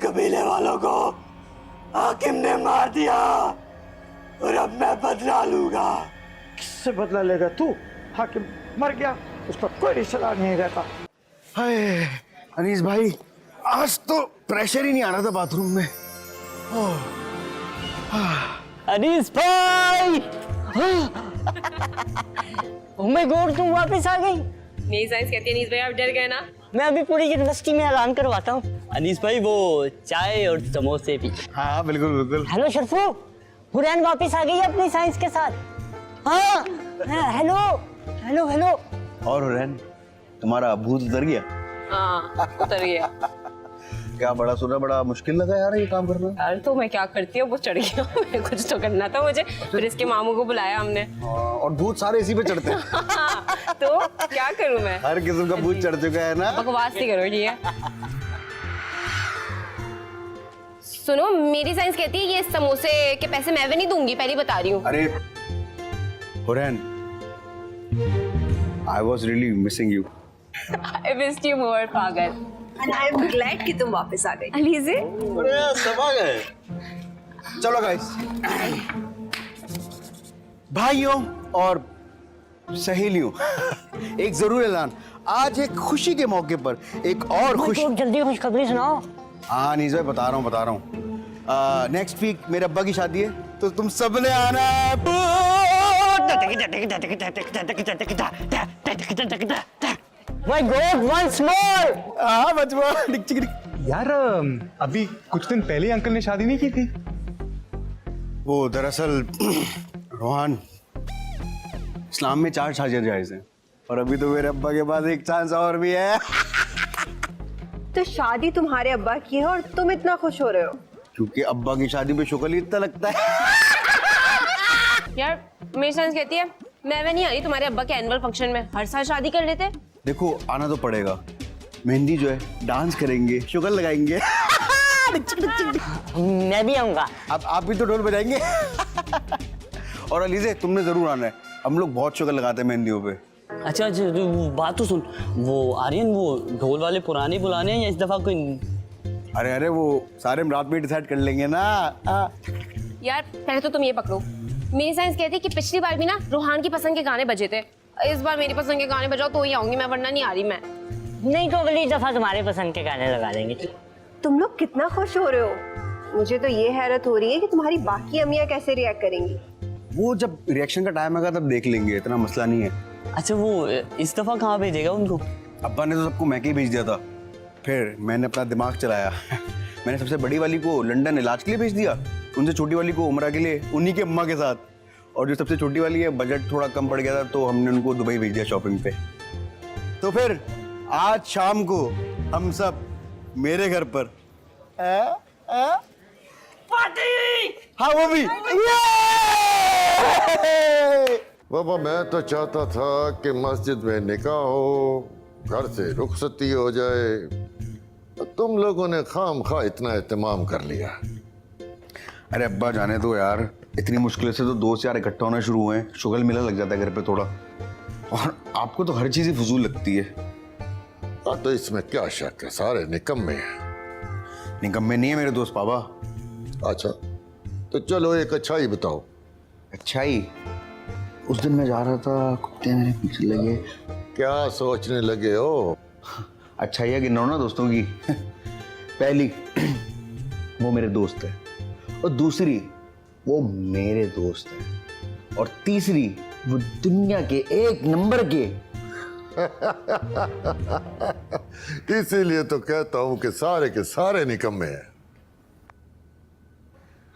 कबीले वालों को हाकिम ने मार दिया और अब मैं बदला लूंगा। किससे बदला लेगा तू? हाकिम मर गया, उसका कोई रिश्तेदार नहीं रहता। हाय अनीस भाई, आज तो प्रेशर ही नहीं आ रहा था बाथरूम में। अनीस भाई, ओह माय गॉड, तुम वापस आ गई। मेरी साइंस कहती है अनीस भाई आप डर गए ना। मैं अभी पूरी यूनिवर्सिटी में ऐलान करवाता हूँ। अनीस भाई वो चाय और समोसे भी। हाँ बिल्कुल बिल्कुल। हेलो शर्फू, हुरैन वापस आ गई है अपनी साइंस के साथ। हाँ हेलो हेलो हेलो। और हुरैन, तुम्हारा भूत उतर गया? हाँ उतर गया। क्या बड़ा सुना, बड़ा मुश्किल लगा यार ये काम करना। यार तो मैं क्या करती हूँ, वो चढ़ गया। मैं कुछ तो करना था मुझे, फिर इसके मामू को बुलाया हमने। और भूत सारे इसी पे चढ़ते हैं। तो क्या करूँ मैं? हर किस्म का भूत चढ़ चुका है ना। बकवास नहीं करो, ठीक है? सुनो, मेरी साइंस कहती है ये समोसे के पैसे मैं भी नहीं दूंगी, पहले बता रही हूँ। अरे Hurain, I was really missing you. I missed you more, पागल। And I am glad कि तुम वापस आ गई। अलीज़े, सब आ गए। चलो गाइस, भाइयों और सहेलियों, एक जरूर ऐलान। आज एक खुशी के मौके पर एक और खुश। जल्दी खुशखबरी सुनाओ। हाँ नीस भाई, बता रहा हूँ। नेक्स्ट वीक मेरे अब्बा की शादी है, तो तुम सबने आना है। My God, once more! हाँ बचवा, यार अभी कुछ दिन पहले अंकल ने शादी नहीं की थी। वो दरअसल रोहान, इस्लाम में 4 शादियां जायज हैं, और अभी तो मेरे अब्बा के पास एक चांस और भी है। तो शादी तुम्हारे अब्बा की है और तुम इतना खुश हो रहे हो? क्योंकि अब्बा की शादी में शुक्र ही इतना लगता है। यार मेरी साइंस कहती है मैं नहीं आ रही तुम्हारे अब्बा के एनुअल फंक्शन में। हर साल शादी कर लेते। देखो आना तो पड़ेगा, मेहंदी जो है डांस करेंगे, शुगर लगाएंगे। मैं भी आऊंगा। अब आप भी तो ढोल बजाएंगे। और अलीज़े, तुमने जरूर आना है, हम लोग बहुत शुगर लगाते हैं मेहंदियों पे। अच्छा तो बात तो सुन, वो आर्यन वो ढोल वाले पुराने बुलाने हैं या इस दफा कोई? अरे वो सारे हम रात में डिसाइड कर लेंगे ना। यार पहले तो तुम ये पकड़ो, मेरी साइंस कहती है कि पिछली बार भी ना रोहान की पसंद के गाने बजे थे। इस बार मेरी पसंद के गाने बजाओ तो ही आऊंगी मैं, वरना नहीं आ रही मैं। नहीं तो अगली दफा तुम्हारे पसंद के गाने लगा देंगे। तुम लोग कितना खुश हो रहे हो। मुझे तो ये हैरत हो रही है कि तुम्हारी बाकी अम्मियाँ कैसे रिएक्ट करेंगी। वो जब रिएक्शन का टाइम आएगा तब देख लेंगे, इतना मसला नहीं है। अच्छा वो इस दफा कहाँ भेजेगा उनको? अब्बा ने तो सबको मैके ही भेज दिया था, फिर मैंने अपना दिमाग चलाया। मैंने सबसे बड़ी वाली को लंदन इलाज के लिए भेज दिया, उनसे छोटी वाली को उम्रा के लिए उन्हीं के अम्मा के साथ, और जो सबसे छोटी वाली है बजट थोड़ा कम पड़ गया था तो हमने उनको दुबई भेज दिया शॉपिंग पे। तो फिर आज शाम को हम सब मेरे घर पर पार्टी। हाँ वो भी। बाबा मैं तो चाहता था कि मस्जिद में निकाह हो, घर से रुखसती हो जाए। तुम लोगों ने खामखा इतना एहतमाम कर लिया। अरे अब्बा जाने दो यार, इतनी मुश्किल से तो दोस्त यार इकट्ठा होना शुरू हुए हैं, शुगल मिलने लग जाता है घर पे थोड़ा। और आपको तो हर चीज़ ही फजूल लगती है। तो इसमें क्या शक है, सारे निकम्मे हैं। निकम्मे नहीं है मेरे दोस्त बाबा। अच्छा तो चलो एक अच्छाई बताओ। अच्छाई? उस दिन मैं जा रहा था, कुत्ते मेरे पीछे लगे। क्या सोचने लगे हो? अच्छाइयाँ गिनो ना दोस्तों की। पहली, वो मेरे दोस्त है, और दूसरी वो मेरे दोस्त है, और तीसरी वो दुनिया के 1 नंबर के। इसीलिए तो कहता हूं कि सारे के सारे निकम्मे हैं।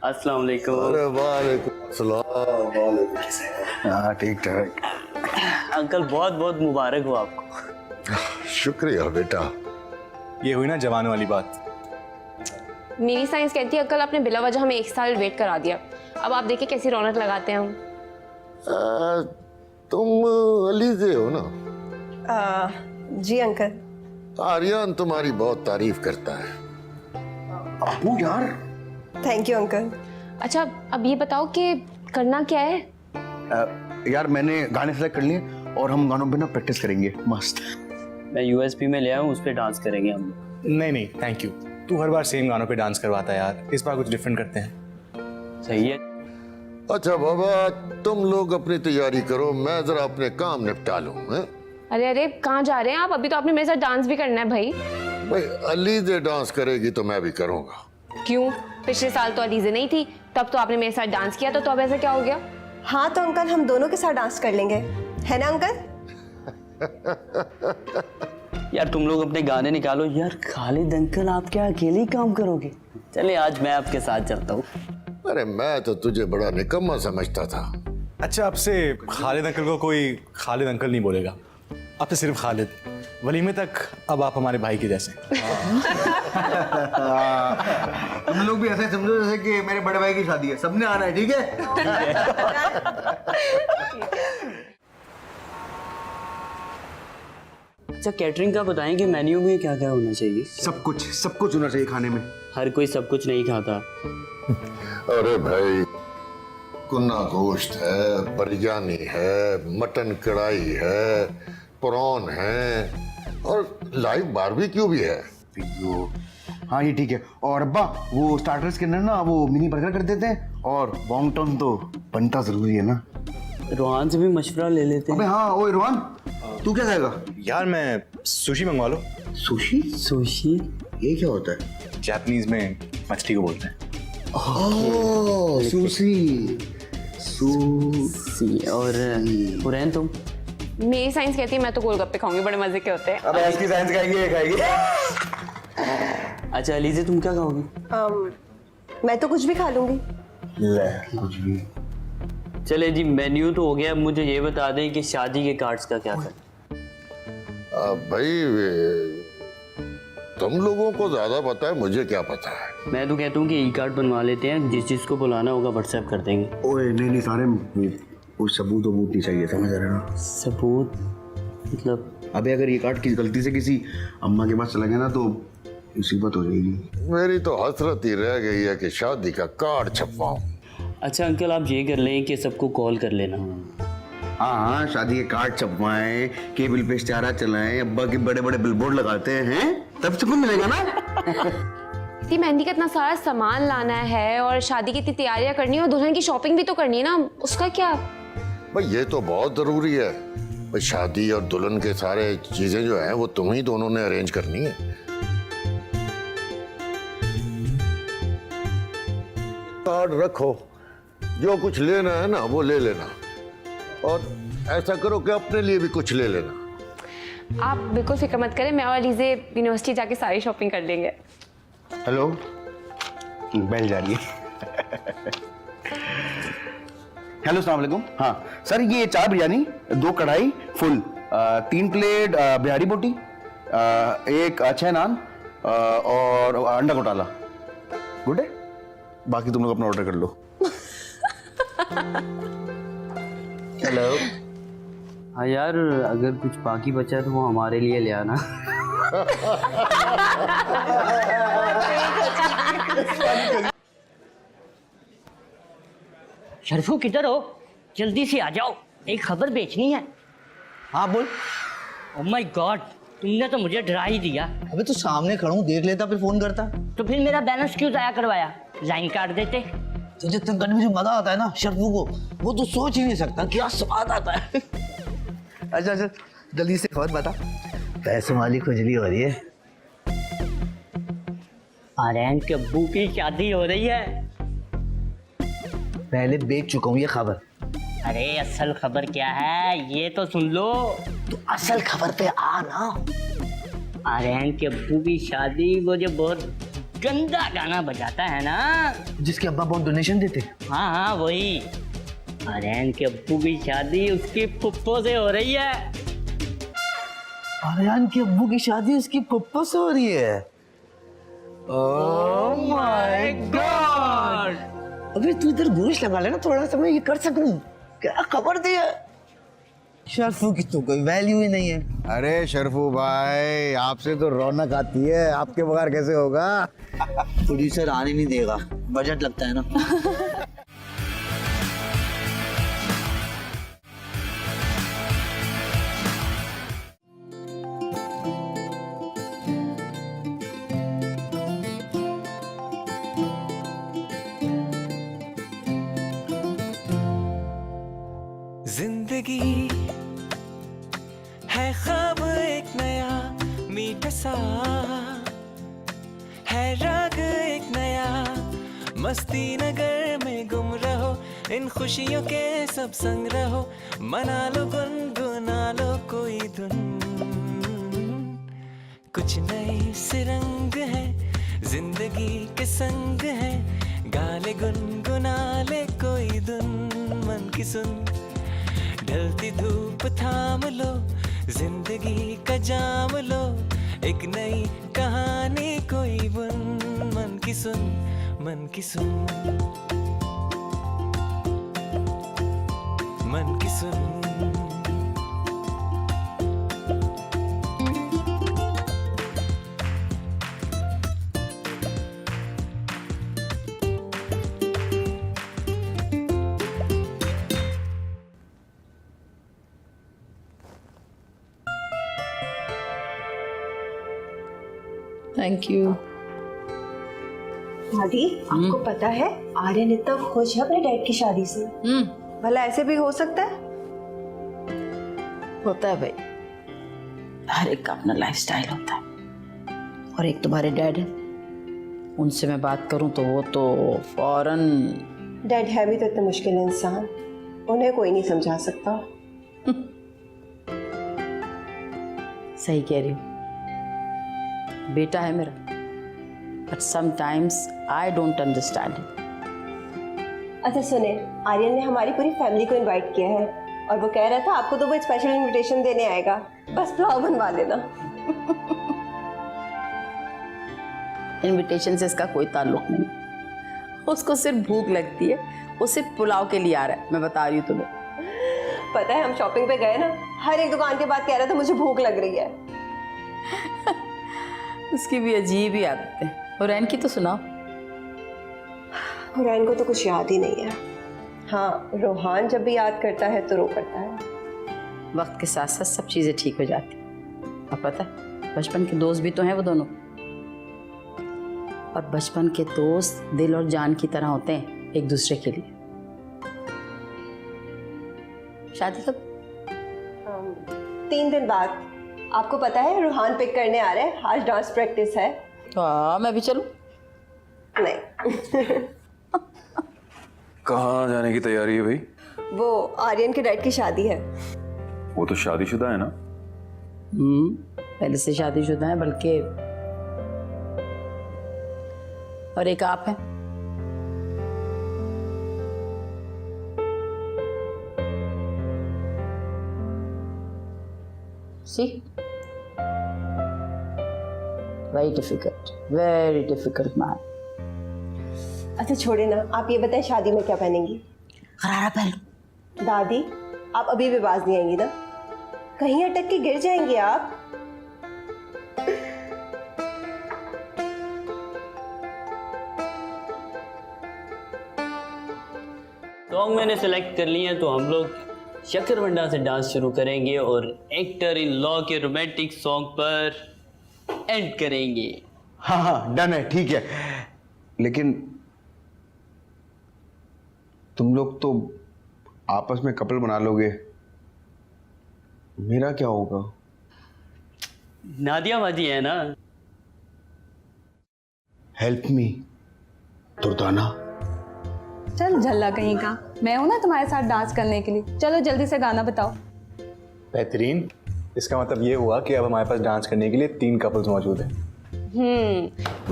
अस्सलाम वालेकुम। अरे वालेकुम सलाम। हाँ ठीक ठाक। अंकल बहुत बहुत मुबारक हो आपको। शुक्रिया बेटा। ये हुई ना जवान वाली बात। मेरी साइंस कहती है कल आपने बिला वजह हमें 1 साल वेट करा दिया। अब आप देखिए कैसी रौनक लगाते हैं हम। तुम अलीज़े हो ना? जी अंकल। आर्यन तुम्हारी बहुत तारीफ करता है। अबू यार। Thank you uncle. अच्छा अब ये बताओ कि करना क्या है? यार मैंने गाने सेलेक्ट कर लिए और हम गानों पे ना प्रैक्टिस करेंगे मस्त। मैं यूएसपी में ले आया हूँ, उस पर डांस करेंगे हम। नहीं नहीं थैंक यू, तू हर बार सेम गानों पे डांस करवाता है यार, इस बार कुछ डिफरेंट करते हैं। सही है। अच्छा बाबा, तुम लोग अपनी तैयारी करो, मैं जरा अपने काम निपटा लूं। हैं? अरे अरे कहाँ जा रहे हैं आप? अभी तो आपने मेरे साथ डांस भी करना है भाई। भाई अलीजे डांस करेगी तो मैं भी करूंगा। क्यों? पिछले साल तो अलीजे नहीं थी, तब तो आपने मेरे साथ डांस किया, तो अब ऐसा क्या हो गया? हाँ तो अंकल हम दोनों के साथ डांस कर लेंगे, है ना अंकल? यार तुम लोग अपने गाने निकालो यार। खालिद अंकल आप क्या अकेले ही काम करोगे? चले आज मैं आपके साथ चलता हूँ। अरे मैं तो तुझे बड़ा निकम्मा समझता था। अच्छा, आपसे खालिद अंकल को कोई खालिद अंकल नहीं बोलेगा, आपसे सिर्फ खालिद। वलीमे तक अब आप हमारे भाई के जैसे। तुम लोग भी ऐसे समझो जैसे कि मेरे बड़े भाई की शादी है, सबने आना है, ठीक है? अच्छा कैटरिंग का बताएं कि मेन्यू में क्या क्या होना चाहिए? सब कुछ होना चाहिए खाने में। हर कोई सब कुछ नहीं खाता। अरे भाई, कुन्ना गोश्त है, बिरयानी है, मटन कढ़ाई है, प्रॉन है और लाइव बारबेक्यू भी है। हाँ ये ठीक है। और अब्बा वो स्टार्टर्स के अंदर ना वो मिनी बर्गर कर देते हैं, और वॉन्गटन तो बनता जरूरी है ना। रोहान से भी मशवरा ले लेते अबे हैं। हाँ, ओए रोहन, तू क्या खाएगा? यार मैं सुशी मंगवा लो। सुशी? सुशी ये क्या होता है? जापानीज में मछली को बोलते हैं। ओह सुशी। और हुरैन तुम? मेरी साइंस कहती है मैं तो गोलगप्पे खाऊंगी, बड़े मजे के होते हैं। अबे इसकी साइंस खाएगी। अच्छा अलीजे तुम क्या खाओगी? मैं तो कुछ भी खा लूंगी। ले कुछ भी। चले जी, मेन्यू तो हो गया। मुझे ये बता दें कि शादी के कार्ड्स का क्या करें? भाई तुम लोगों को ज्यादा पता है, मुझे क्या पता है। मैं तो कहता हूँ कि ई कार्ड बनवा लेते हैं, जिस जिसको बुलाना होगा व्हाट्सएप कर देंगे। ओए नहीं सारे कोई सबूत नहीं चाहिए, समझ रहे ना? सबूत मतलब? अबे अगर ये कार्ड की गलती से किसी अम्मा के पास चला गया ना तो मुसीबत हो जाएगी। मेरी तो हसरत ही रह गई है कि शादी का कार्ड छपवाऊं। अच्छा अंकल आप ये कर लें कि सबको कॉल कर लेना। हाँ, शादी के कार्ड छपवाएं, केबल पे इश्तिहार चलाएं, अब्बा के बड़े बड़े बिलबोर्ड लगाते हैं, तब सुकून मिलेगा ना। इतनी मेहंदी का इतना सारा सामान लाना है और शादी की इतनी तैयारियां करनी है और दुल्हन की शॉपिंग भी तो करनी है ना, उसका क्या? भाई ये तो बहुत जरूरी है भाई, शादी और दुल्हन के सारे चीजें जो हैं वो तुम ही दोनों ने अरेंज करनी है। कार्ड रखो, जो कुछ लेना है ना वो ले लेना, और ऐसा करो कि अपने लिए भी कुछ ले लेना। आप बिल्कुल फिक्र मत करें, मैं और अलीजे यूनिवर्सिटी जाके सारी शॉपिंग कर लेंगे। हेलो, बेल जा रही है। हेलो अस्सलाम वालेकुम। हाँ सर, ये 4 बिरयानी, 2 कढ़ाई फुल, 3 प्लेट बिहारी बोटी, 1 6 नान और अंडा घोटाला। गुड है, बाकी तुम लोग अपना ऑर्डर कर लो। हेलो। हाँ यार अगर कुछ बाकी बचा है तो वो हमारे लिए ले आना। शर्फू किधर हो? जल्दी से आ जाओ, एक खबर बेचनी है। हाँ बोल। ओह माय गॉड, तुमने तो मुझे डरा ही दिया। अबे तो सामने खड़ा हूँ, देख लेता फिर फोन करता। तो फिर मेरा बैलेंस क्यों जाया करवाया? लाइन काट देते। तुझे तंग करने में जो मजा आता है ना शर्फू को, वो तो सोच ही नहीं सकता, क्या स्वाद आता है। अच्छा जल्दी से खबर बता। पैसों वाली खुजली हो रही है। आर्यन के अब्बू की शादी हो रही है। पहले बेच चुका हूँ ये खबर। अरे असल खबर क्या है ये तो सुन लो। तो असल खबर पे आ ना। आर्यन के अब्बू की शादी, वो जो बहुत गंदा गाना बजाता है ना, जिसके अब्बा बहुत डोनेशन देते। हाँ वही। आर्यन के अब्बू की शादी उसकी फुफ्फो से हो रही है। आर्यन के अब्बू की शादी उसकी पप्पा से हो रही है। Oh my God. अबे तू इधर गोश्त लगा लेना थोड़ा सा, मैं ये कर सकूं। क्या खबर दी है? शर्फू की तो कोई वैल्यू ही नहीं है। अरे शर्फू भाई, आपसे तो रौनक आती है, आपके बगैर कैसे होगा? प्रोड्यूसर आने नहीं देगा, बजट लगता है ना। है ख्वाब एक नया मीठा सा, है राग एक नया मस्ती नगर में गुम रहो, इन खुशियों के सब संग रहो, मना लो गुनगुना लो कोई धुन, कुछ नए से रंग है जिंदगी के संग है, गाले गुनगुना ले कोई धुन, मन की सुन, ढलती धूप थाम लो, जिंदगी का जाम लो, एक नई कहानी कोई बुन, मन की सुन, मन की सुन, मन की सुन। Thank you. दादी, आपको पता है आर्यन इतना खुश है अपने डैड की शादी से। भला ऐसे भी हो सकता है? होता है भाई, हर एक का अपना लाइफस्टाइल होता है। और एक तुम्हारे डैड है, उनसे मैं बात करूं तो वो तो फौरन। डैड है भी तो इतने मुश्किल इंसान, उन्हें कोई नहीं समझा सकता। सही कह रही हूँ, बेटा है मेरा, but sometimes I don't understand it. अच्छा सुने, आर्यन ने हमारी पूरी फैमिली को इनवाइट किया है और वो कह रहा था आपको तो वो स्पेशल इनविटेशन देने आएगा, बस पुलाव बनवा देना। इनविटेशन से इसका कोई ताल्लुक नहीं, उसको सिर्फ भूख लगती है, वो सिर्फ पुलाव के लिए आ रहा है, मैं बता रही हूँ तुम्हें। पता है हम शॉपिंग पे गए ना, हर एक दुकान के बाद कह रहा था मुझे भूख लग रही है। उसकी भी अजीब ही आदत है। और रैन की तो सुनाओ। रैन को तो कुछ याद ही नहीं है। हाँ, रोहान जब भी याद करता है तो रो पड़ता है। वक्त के साथ साथ सब चीजें ठीक हो जाती। अब पता है, बचपन के दोस्त भी तो हैं वो दोनों, और बचपन के दोस्त दिल और जान की तरह होते हैं एक दूसरे के लिए। शादी कब? 3 दिन बाद। आपको पता है रोहान पिक करने आ रहे हैं, आज डांस प्रैक्टिस है। तो मैं भी चलूं? नहीं। कहाँ जाने की तैयारी है भाई? वो आर्यन के डैड की शादी है। वो तो शादीशुदा है ना? पहले से शादीशुदा है, बल्कि और एक आप है। See? Very difficult man. अच्छा छोड़े ना, आप ये बताएं शादी में क्या पहनेंगी? गरारा पहन लो। दादी, आप अभी भी बाज नहीं आएंगी ना? कहीं अटक के गिर जाएंगे आप। सॉन्ग मैंने सेलेक्ट कर लिए हैं, तो हम लोग शक्करवंडा से डांस शुरू करेंगे और एक्टर इन लॉ के रोमांटिक सॉन्ग पर एंड करेंगे। हाँ हाँ डन है, ठीक है। लेकिन तुम लोग तो आपस में कपल बना लोगे, मेरा क्या होगा? नादिया बाजी है ना। Help me Durdana. चल झल्ला कहीं का, मैं हूं ना तुम्हारे साथ डांस करने के लिए। चलो जल्दी से गाना बताओ। बेहतरीन। इसका मतलब ये हुआ कि अब हमारे पास डांस करने के लिए 3 कपल्स मौजूद हैं।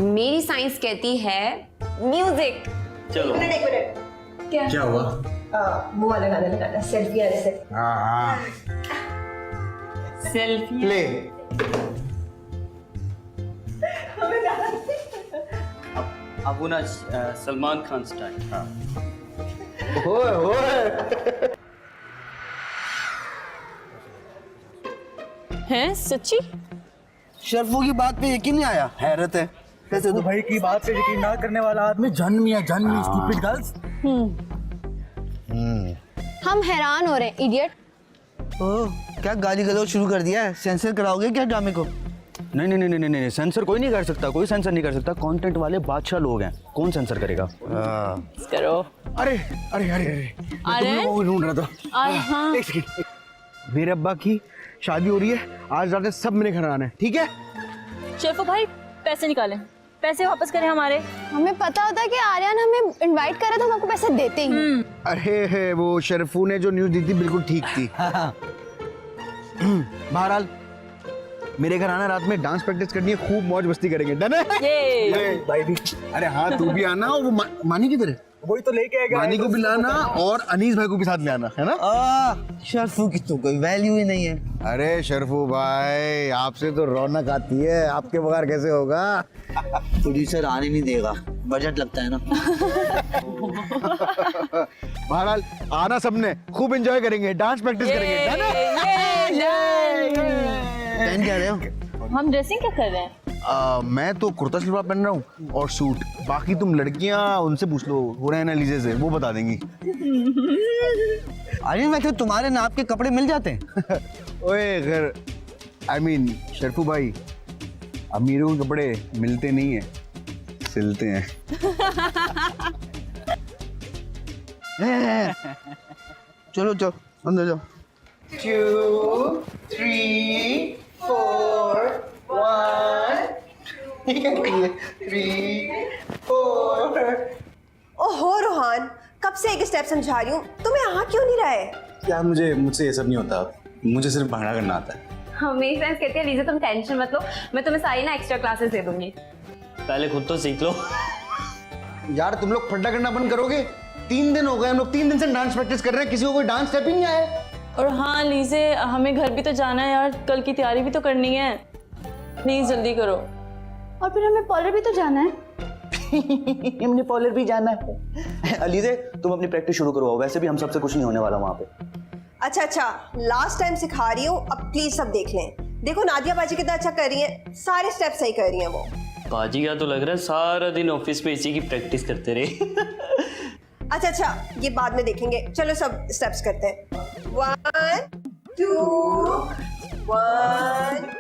मेरी साइंस कहती है म्यूजिक। चलो। एक मिनट। क्या हुआ? वो वाला गाना लगाना, सेल्फी आने से। हाँ सेल्फी प्ले। अब वो ना सलमान खान स्टाइल। हाँ। हैं सच्ची? शर्फों की बात पे यकीन नहीं आया, हैरत है। कैसे तो भाई की बात पे यकीन ना करने वाला आदमी जन्मी स्टूपिड गर्ल्स। हम हैरान हो रहे हैं, इडियट। ओह, क्या गाली गलौज शुरू कर दिया है? सेंसर कराओगे क्या ड्रामे को? नहीं नहीं नहीं नहीं नहीं, सेंसर कोई नहीं कर सकता, कोई सेंसर नहीं कर सकता। कंटेंट वाले बादशाह लोग हैं, कौन सेंसर करेगा? करो। अरे अरे अरे अरे, अरे मैं ढूंढ रहा था। हाँ। एक सेकंड। मेरे अब्बा की शादी हो रही है, आज रात सब मेरे घर आना है, ठीक है? शेफू भाई पैसे निकालें, पैसे वापस करें हमारे। हमें पता होता है कि आर्यन हमें इनवाइट करे तो हम आपको पैसे देते ही। अरे वो शरफू ने जो न्यूज़ दी थी बिल्कुल ठीक थी। बहरहाल मेरे घर आना, रात में डांस प्रैक्टिस करनी है, खूब मौज मस्ती करेंगे, डन है? ये भाई भी। अरे हाँ तू भी आना, और वो मानी किधर है? वही तो लेके आएगा। मानी को भी लाना और अनीस भाई को भी साथ में आना, है ना? शर्फू की तो कोई वैल्यू ही नहीं है। अरे शरफू भाई, आपसे तो रौनक आती है, आपके बगैर कैसे होगा? प्रोड्यूसर आने नहीं देगा, बजट लगता है ना। बहरहाल आना सबने, खूब एंजॉय करेंगे, डांस प्रैक्टिस करेंगे, है ना? पहन क्या रहे हो? हम ड्रेसिंग क्या कर रहे हैं? मैं तो कुर्ता सलवार पहन रहा हूँ और सूट। बाकी तुम लड़कियां उनसे पूछ लो, हुरैन अलीज़े से, वो बता देंगी। अरे मैं तो तुम्हारे नाप के कपड़े मिल जाते हैं। ओए घर, आई मीन शरफू भाई, अमीरों के कपड़े मिलते नहीं है, सिलते हैं। चलो चलो अंदर जाओ। 2 3 4 1 3 4। ओहो रोहान, कब से एक स्टेप समझा रही हूँ, तुम्हें यहाँ क्यों नहीं रहा है? यार मुझसे ये सब नहीं होता, मुझे सिर्फ भांगड़ा करना आता है। हाँ, मेरी फ्रेंड्स कहती है लीजा तुम टेंशन मत लो, मैं तुम्हें सारी ना एक्स्ट्रा क्लासेस दे दूंगी। पहले खुद तो सीख लो। यार तुम लोग फड्डा करना बंद करोगे? 3 दिन हो गए हम लोग 3 दिन से डांस प्रैक्टिस कर रहे हैं, किसी को कोई डांस स्टेप ही नहीं आया है। और हाँ लीजे, हमें घर भी तो जाना है यार, कल की तैयारी भी तो करनी है, प्लीज जल्दी करो। और फिर हमें पार्लर भी तो जाना है। हमने पार्लर भी जाना है। अलीज़े तुम अपनी प्रैक्टिस शुरू करो, वैसे भी हम सबसे कुछ नहीं होने वाला वहाँ पे। अच्छा, लास्ट टाइम सिखा रही हूँ, अब प्लीज सब देख लें। देखो नादिया बाजी कितना अच्छा कर रही है, सारे स्टेप सही कर रही हैं वो। बाजी का तो लग रहा है सारा दिन ऑफिस में इसी की प्रैक्टिस करते रहे। अच्छा, ये बाद में देखेंगे, चलो सब स्टेप्स करते हैं। 1 2 1।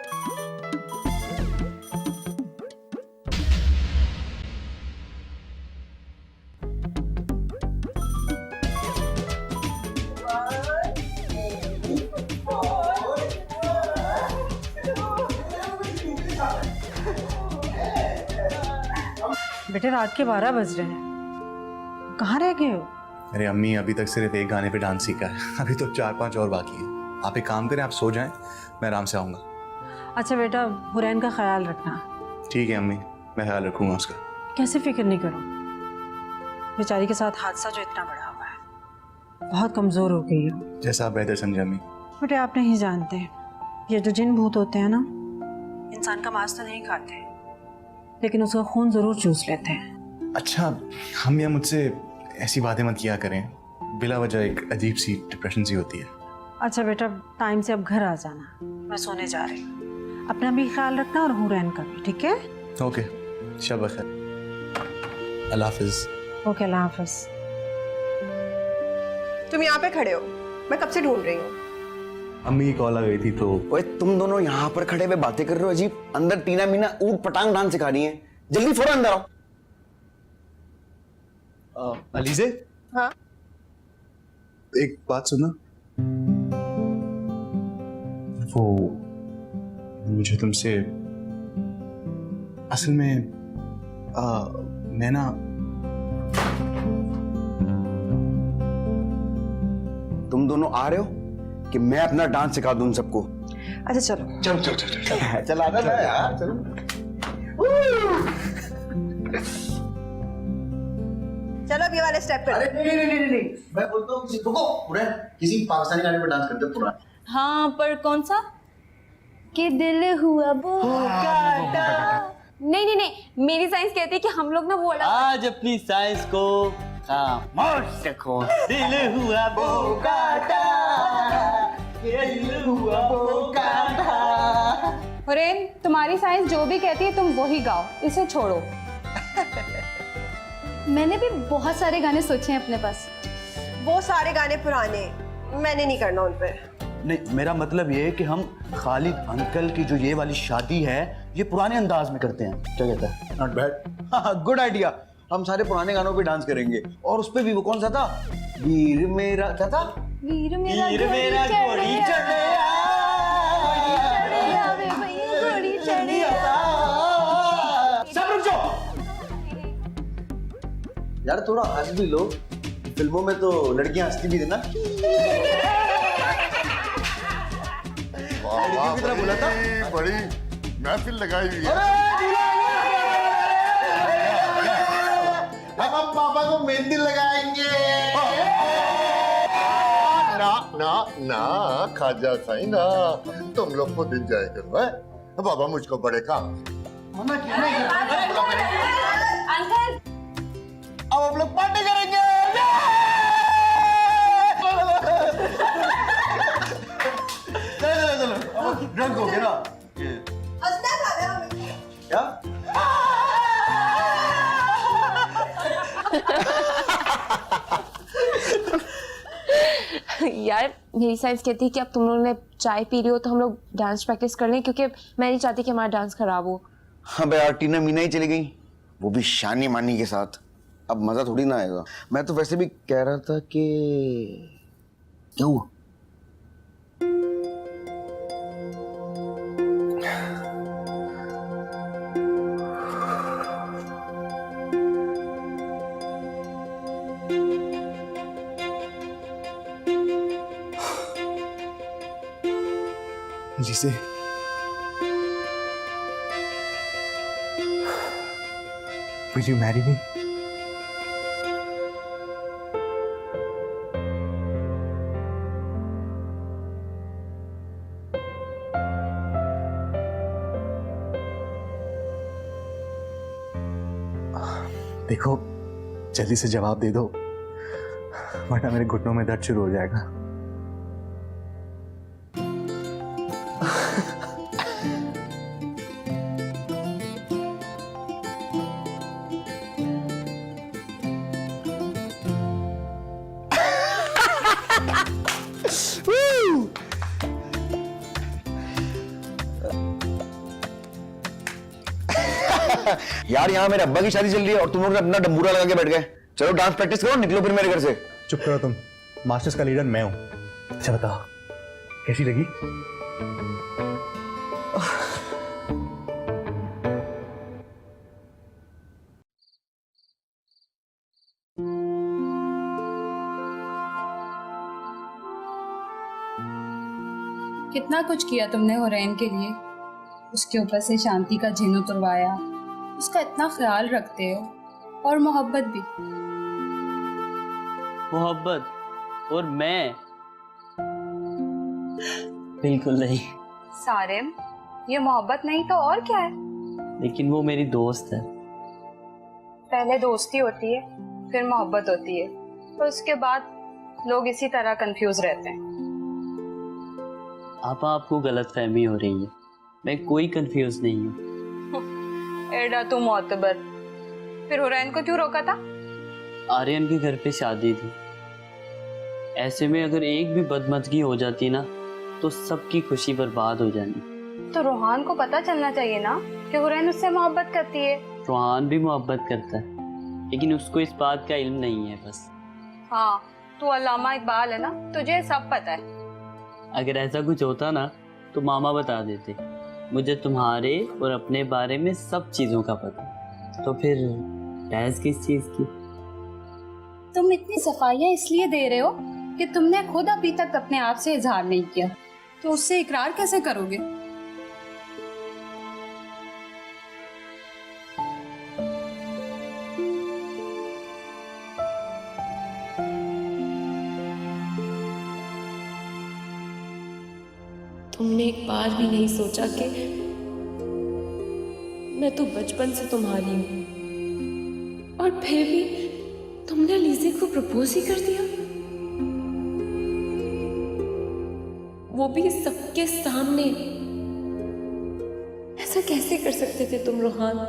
बेटे रात के 12 बज रहे हैं, कहाँ रह गए हो? अरे अम्मी, अभी तक सिर्फ एक गाने पे डांस सीखा है, अभी तो 4-5 और बाकी है। आप एक काम करें, आप सो जाएं, मैं आराम से आऊँगा। अच्छा बेटा, हुरैन का ख्याल रखना। ठीक है अम्मी, मैं ख्याल रखूँगा उसका। कैसे फिक्र नहीं करो, बेचारी के साथ हादसा जो इतना बड़ा हुआ है, बहुत कमज़ोर हो गई है। जैसा आप बेहतर समझे अम्मी। बेटे आप नहीं जानते, ये जो जिन भूत होते हैं ना, इंसान का मांस तो नहीं खाते, लेकिन उसका खून ज़रूर चूस लेते हैं। अच्छा, हम या मुझसे ऐसी बातें मत किया करें, बिला वजह एक अजीब सी डिप्रेशन सी होती है। अच्छा बेटा, टाइम से अब घर आ जाना, मैं सोने जा रही हूँ। अपना भी ख्याल रखना और हुरैन का भी, ठीक है? ओके, शब बखैर, अल्लाह हाफिज़। ओके, अल्लाह हाफिज़। तुम यहाँ पे खड़े हो, मैं कब से ढूंढ रही हूँ। अम्मी की कॉल आ गई थी तो। ओए तुम दोनों यहाँ पर खड़े हुए बातें कर रहे हो अजीब, अंदर टीना मीना ऊट पटांग डांस सिखा रही है, जल्दी फौरन अंदर आओ। अलीज़े, हाँ एक बात सुनना, वो मुझे तुमसे असल में मैं ना, तुम दोनों आ रहे हो कि मैं अपना डांस सिखा दूं सबको? अच्छा चलो चल आना ना यार, चलो। चलो अब ये वाले स्टेप कर। नहीं, मैं बोलता हूँ किसी पाकिस्तानी गाने पर डांस करते हो पुराना। हाँ, पर कौन सा? कि दिल हुआ बोकाटा। नहीं, मेरी साइंस कहती है कि हम लोग ना वो वाला आज अपनी साइंस को खामोश रखो, दिल हुआ बोकाटा, दिल हुआ बोकाटा। हुरैन, तुम्हारी साइंस जो भी कहती है तुम वही गाओ, इसे छोड़ो। मैंने भी बहुत सारे गाने सोचे हैं अपने पास। वो सारे गाने पुराने, मैंने नहीं करना उन पे। नहीं, मेरा मतलब ये है कि हम खालिद अंकल की जो ये वाली शादी है, ये पुराने अंदाज में करते हैं। क्या कहता है? Not bad, good idea. हम सारे पुराने गानों पे डांस करेंगे, और उस पे भी वो कौन सा था, वीर मेरा क्या था, वीर मेरा घोड़ी चढ़े आवे भैया घोड़ी चढ़े सब रुक जाओ। यार थोड़ा हंस भी लो, फिल्मों में तो लड़कियां हंसती भी थी ना। लड़कियों की तरह बोला था। बड़ी महफिल लगाई हुई है। अब हम पापा को मेहंदी लगाएंगे। ना ना ना खाजा साई ना, तुम लोग को दिन जाए करो है। बाबा मुझको बड़े काम। अंकल अब हम लोग पार्टी करेंगे। चलो ड्रंक हो गया ना क्या? यार मेरी साइंस कहती है कि अब तुम लोगों ने चाय पी रही हो तो हम लोग डांस प्रैक्टिस कर लें, क्योंकि मैं नहीं चाहती कि हमारा डांस खराब हो। हाँ भाई यार, टीना मीना ही चली गई, वो भी शानी मानी के साथ। अब मजा थोड़ी ना आएगा। मैं तो वैसे भी कह रहा था कि क्या हुआ? जिसे Will you marry me? देखो जल्दी से जवाब दे दो, वरना मेरे घुटनों में दर्द शुरू हो जाएगा। यार यहाँ मेरे अब्बा की शादी चल रही है और तुम लोग अपना डंबूरा लगा के बैठ गए। चलो डांस प्रैक्टिस करो, निकलो फिर मेरे घर से। चुप करो तुम, मास्टर्स का लीडर मैं हूं। अच्छा बताओ कैसी लगी? कितना कुछ किया तुमने हुरैन के लिए, उसके ऊपर से शांति का जिन उतरवाया, उसका इतना ख्याल रखते हो, और मोहब्बत भी। मोहब्बत और मैं? बिल्कुल नहीं। सारिम, ये मोहब्बत नहीं तो और क्या है? लेकिन वो मेरी दोस्त है। पहले दोस्ती होती है, फिर मोहब्बत होती है, और उसके बाद लोग इसी तरह कंफ्यूज रहते हैं। आपको गलतफहमी हो रही है, मैं कोई कंफ्यूज नहीं हूँ। एडा तू मोतबर, फिर हुरैन को क्यों रोका था? आर्यन के घर पे शादी थी, ऐसे में अगर एक भी बदमजगी हो जाती ना तो सबकी खुशी बर्बाद हो जानी। तो रोहान को पता चलना चाहिए ना कि हुरैन उससे मोहब्बत करती है। रोहान भी मोहब्बत करता है, लेकिन उसको इस बात का इल्म नहीं है बस। हाँ, तू अल्लामा इकबाल है ना, तुझे सब पता है। अगर ऐसा कुछ होता ना तो मामा बता देते। मुझे तुम्हारे और अपने बारे में सब चीजों का पता, तो फिर बहस किस चीज की? तुम इतनी सफाइयाँ इसलिए दे रहे हो कि तुमने खुद अभी तक अपने आप से इजहार नहीं किया, तो उससे इकरार कैसे करोगे? तुमने एक बार भी नहीं सोचा कि मैं तो बचपन से तुम्हारी हूं, और फिर भी तुमने लीज़े को प्रपोज ही कर दिया, वो भी सबके सामने। ऐसा कैसे कर सकते थे तुम रोहान?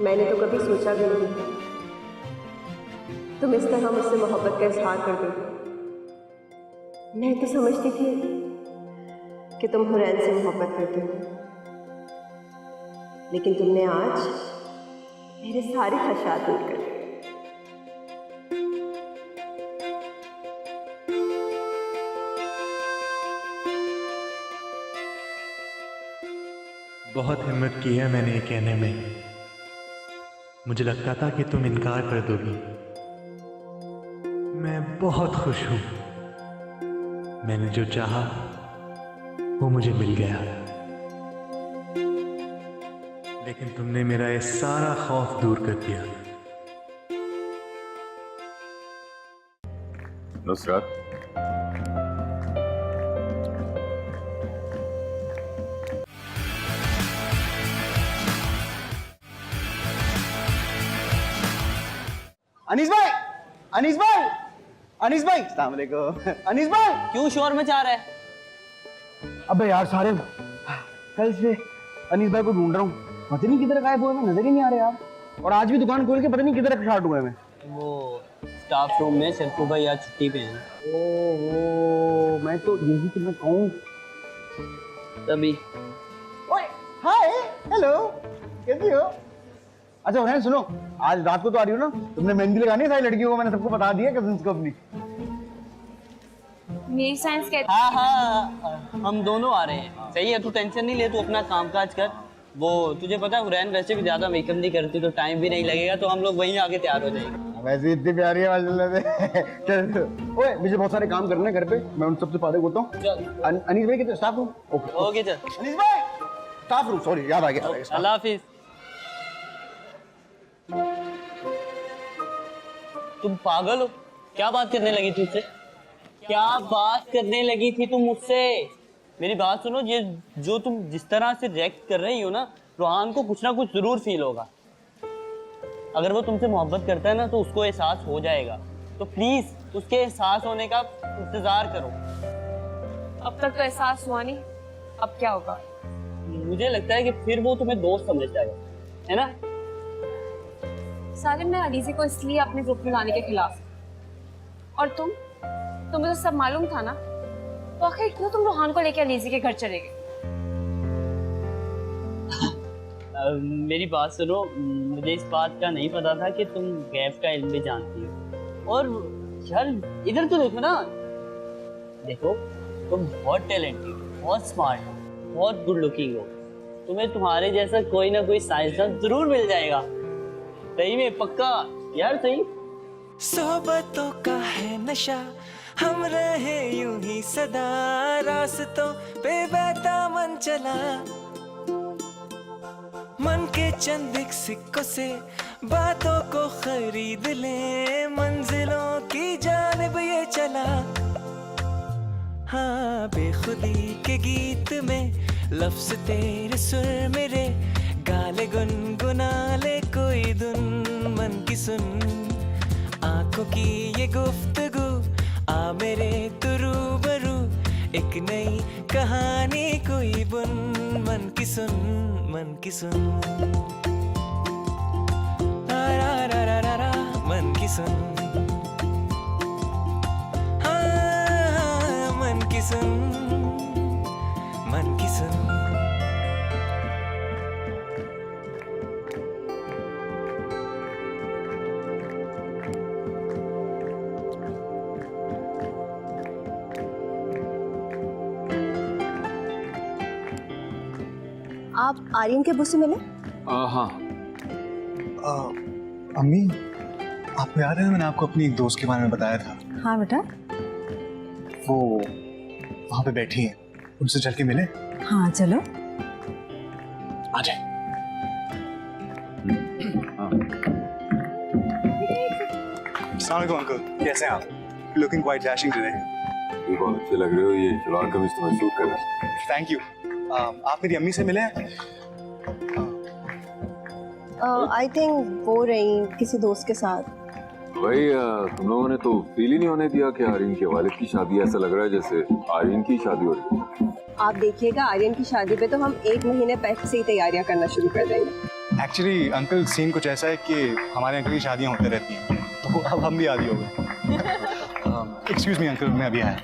मैंने तो कभी सोचा भी नहीं तुम इस तरह मुझसे मोहब्बत का इजहार कर दोगे। मैं तो समझती थी कि तुम हुरैन से मोहब्बत करते हो, लेकिन तुमने आज मेरे सारे खदशात दूर कर दिए। बहुत हिम्मत की है मैंने ये कहने में, मुझे लगता था कि तुम इनकार कर दोगी। मैं बहुत खुश हूं, मैंने जो चाहा वो मुझे मिल गया, लेकिन तुमने मेरा ये सारा खौफ दूर कर दिया। नुसरत, अनीस भाई, अनीस भाई, अनीस भाई, अस्सलाम वालेकुम। अनीस भाई, क्यों शोर मचा रहा है? अबे यार सारे कल से अनीस भाई को ढूंढ रहा हूँ, पता नहीं किधर गायब हुए, मैं नजर ही नहीं आ रहे यार। और आज भी दुकान खोल के पता नहीं किधर शार्ट हुए मैं। वो स्टाफ रूम में शर्फू भाई आज छुट्टी पे हैं। ओह, मैं तो यही तुम्हें कहूँ तभी। ओए, हाय, हेलो, कैसी हो? अच्छा हुरैन सुनो, आज रात को तो आ रही हो ना, तुमने मेहंदी लगानी है सारी लड़कियों को, मैंने सबको बता दिया कजिन्स को अपनी। मेरी साइंस कहती हाँ हाँ, हम दोनों आ रहे हैं। सही है, तू टेंशन नहीं ले, तू अपना कामकाज कर। वो तुझे पता है हुरैन वैसे भी ज्यादा मेकअप नहीं करती, तो टाइम भी नहीं लगेगा, तो हम लोग वहीं आके तैयार हो जाएंगे। वैसे इतनी प्यारी है माशाल्लाह से। चल, ओए मुझे बहुत सारे काम करने हैं घर पे, मैं उन सबसे फारिग होता हूँ। अनीस भाई कितने स्टाफ रूम? ओके चल। अनीस भाई, स्टाफ रूम, सॉरी याद आ गया। अल्लाह हाफिज। तुम पागल हो? क्या बात करने लगी थी मुझसे? क्या बात करने लगी थी तुम मुझसे? मेरी बात सुनो, ये जो तुम जिस तरह से रिएक्ट कर रही हो ना, रोहान को कुछ ना कुछ जरूर फील होगा। अगर वो तुमसे मोहब्बत करता है ना, तो उसको एहसास हो जाएगा। तो प्लीज उसके एहसास होने का इंतजार करो। अब तक तो एहसास हुआ नहीं, अब क्या होगा? मुझे लगता है कि फिर वो तुम्हें दोस्त समझ जाएगा, है ना? सालिम, मैं अलीज़े को इसलिए अपने ग्रुप में लाने के खिलाफ। और तुम्हें तो सब मालूम था ना, तो आखिर क्यों तुम रोहान को लेकर अलीज़े के घर चले गए? मेरी बात सुनो, मुझे इस बात का नहीं पता था कि तुम गैप का इल्म भी जानती हो। और यार इधर तो देखो ना, देखो तुम बहुत टैलेंटेड, बहुत स्मार्ट, बहुत गुड लुकिंग हो। तुम्हें तुम्हारे जैसा कोई ना कोई साइंसदान जरूर मिल जाएगा। सही में, पक्का यार, सही। सोबतों का है नशा, हम रहे यूं ही सदा, रास्तों पे बहता मन चला, मन के चंद एक सिक्कों से बातों को खरीद ले, मंजिलों की जानिब ये चला। हाँ, बेखुदी के गीत में लफ्ज तेरे, सुर मेरे, गाले गुनगुना ले कोई धुन, मन की सुन, आंखों की ये गुफ्तगू, आ मेरे तू रूबरू, एक नई कहानी कोई बुन, मन की सुन, मन की सुन, रा रा रा रा रा, मन की सुन, हाँ, मन की सुन, मन की सुन। आप आर्यन के अब्बू से मिले? हाँ। अम्मी, आपको याद है मैंने आपको अपनी एक दोस्त के बारे में बताया था? हाँ बेटा। वो वहाँ पे बैठी हैं, उनसे चल के मिले? हाँ चलो। आ जाए। अस्सलाम वालेकुम अंकल, कैसे हैं आप? Looking quite dashing today. बहुत अच्छे लग रहे हो, ये सलवार कमीज तुम्हें सूट कर रहा है। Thank you. आप मेरी अम्मी से मिले हैं? आई थिंक वो रही किसी दोस्त के साथ। भाई तुम लोगों ने तो फील ही नहीं होने दिया कि आर्यन के वालिद की शादी, ऐसा लग रहा है जैसे आर्यन की शादी हो रही है। आप देखिएगा, आर्यन की शादी पे तो हम 1 महीने पहले से ही तैयारियां करना शुरू कर देंगे। एक्चुअली अंकल सीन कुछ ऐसा है कि हमारे अंकल की शादियां होते रहती हैं, तो अब हम भी आदी हो गए। एक्सक्यूज मी अंकल, मैं अभी आया।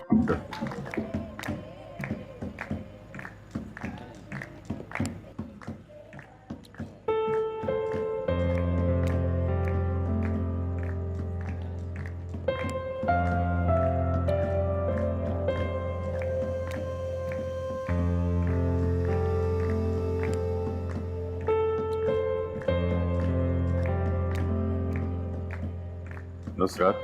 नुसरत,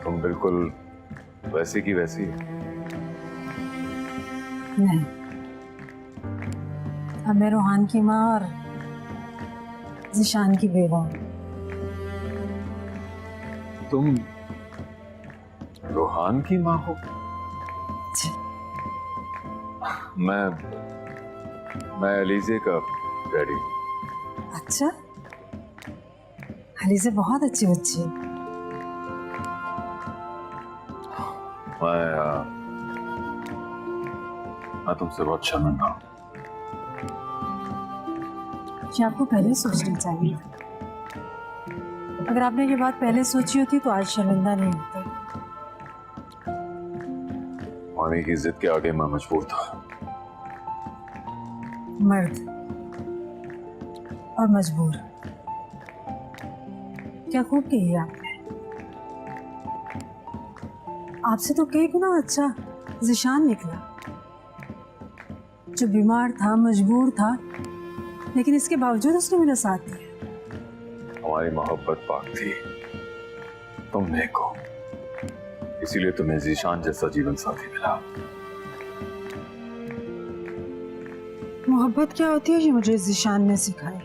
तुम बिल्कुल वैसी की वैसी हो। नहीं, अब मैं रोहान की माँ और ज़ीशान की बेवा हूँ। तुम रोहान की माँ हो? मैं अलीजे का डैडी। अच्छा, अलीज़ा बहुत अच्छी बच्ची है। मैं तुमसे बहुत शर्मिंदा हूँ। ये आपको पहले सोचना चाहिए। अगर आपने ये बात पहले सोची होती तो आज शर्मिंदा नहीं होता। मामी की जिद के आगे मैं मजबूर था। मर्द और मजबूर, क्या खूब कही आपने। आपसे तो कई गुना अच्छा ज़ीशान निकला, जो बीमार था, मजबूर था, लेकिन इसके बावजूद उसने मेरा साथ दिया। हमारी मोहब्बत पाक थी, तुम नेक हो, इसीलिए तुम्हें ज़ीशान जैसा जीवन साथी मिला। मोहब्बत क्या होती है ये मुझे ज़ीशान ने सिखाई।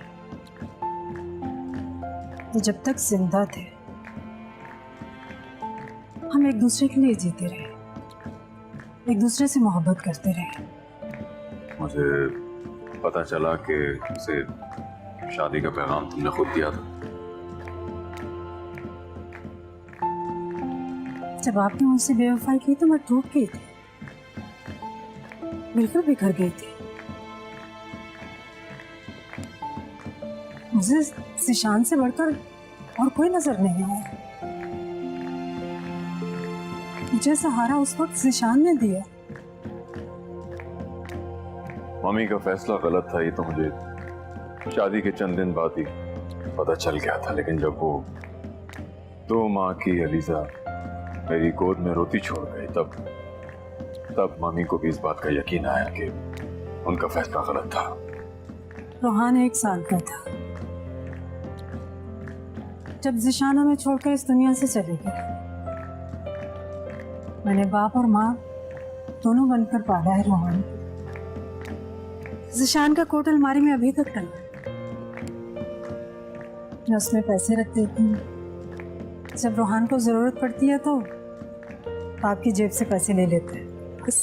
तो जब तक जिंदा थे हम एक दूसरे के लिए जीते रहे, एक दूसरे से मोहब्बत करते रहे। मुझे पता चला कि उसे शादी का पैगाम तुमने खुद दिया था। जब आपने मुझसे बेवफाई की तो मैं टूट गई थी, बिल्कुल बिखर गई थी। मुझे ज़ीशान से बढ़कर और कोई नजर नहीं आया। मुझे सहारा उस वक्त ज़ीशान ने दिया। मम्मी का फैसला गलत था, ये तो मुझे शादी के चंद दिन बाद ही पता चल गया था। लेकिन जब वो 2 माह की अलीजा मेरी गोद में रोती छोड़ गई, तब मम्मी को भी इस बात का यकीन आया कि उनका फैसला गलत था। रोहान 1 साल का था जब ज़ीशान हमें छोड़कर इस दुनिया से चले गए। मैंने बाप और माँ दोनों बनकर पाला है रोहान को। ज़ीशान का कोट अलमारी में अभी तक टंगा है। मैं उसमें पैसे रख देती हूँ। जब रोहान को जरूरत पड़ती है तो आपकी जेब से पैसे ले लेते हैं। बस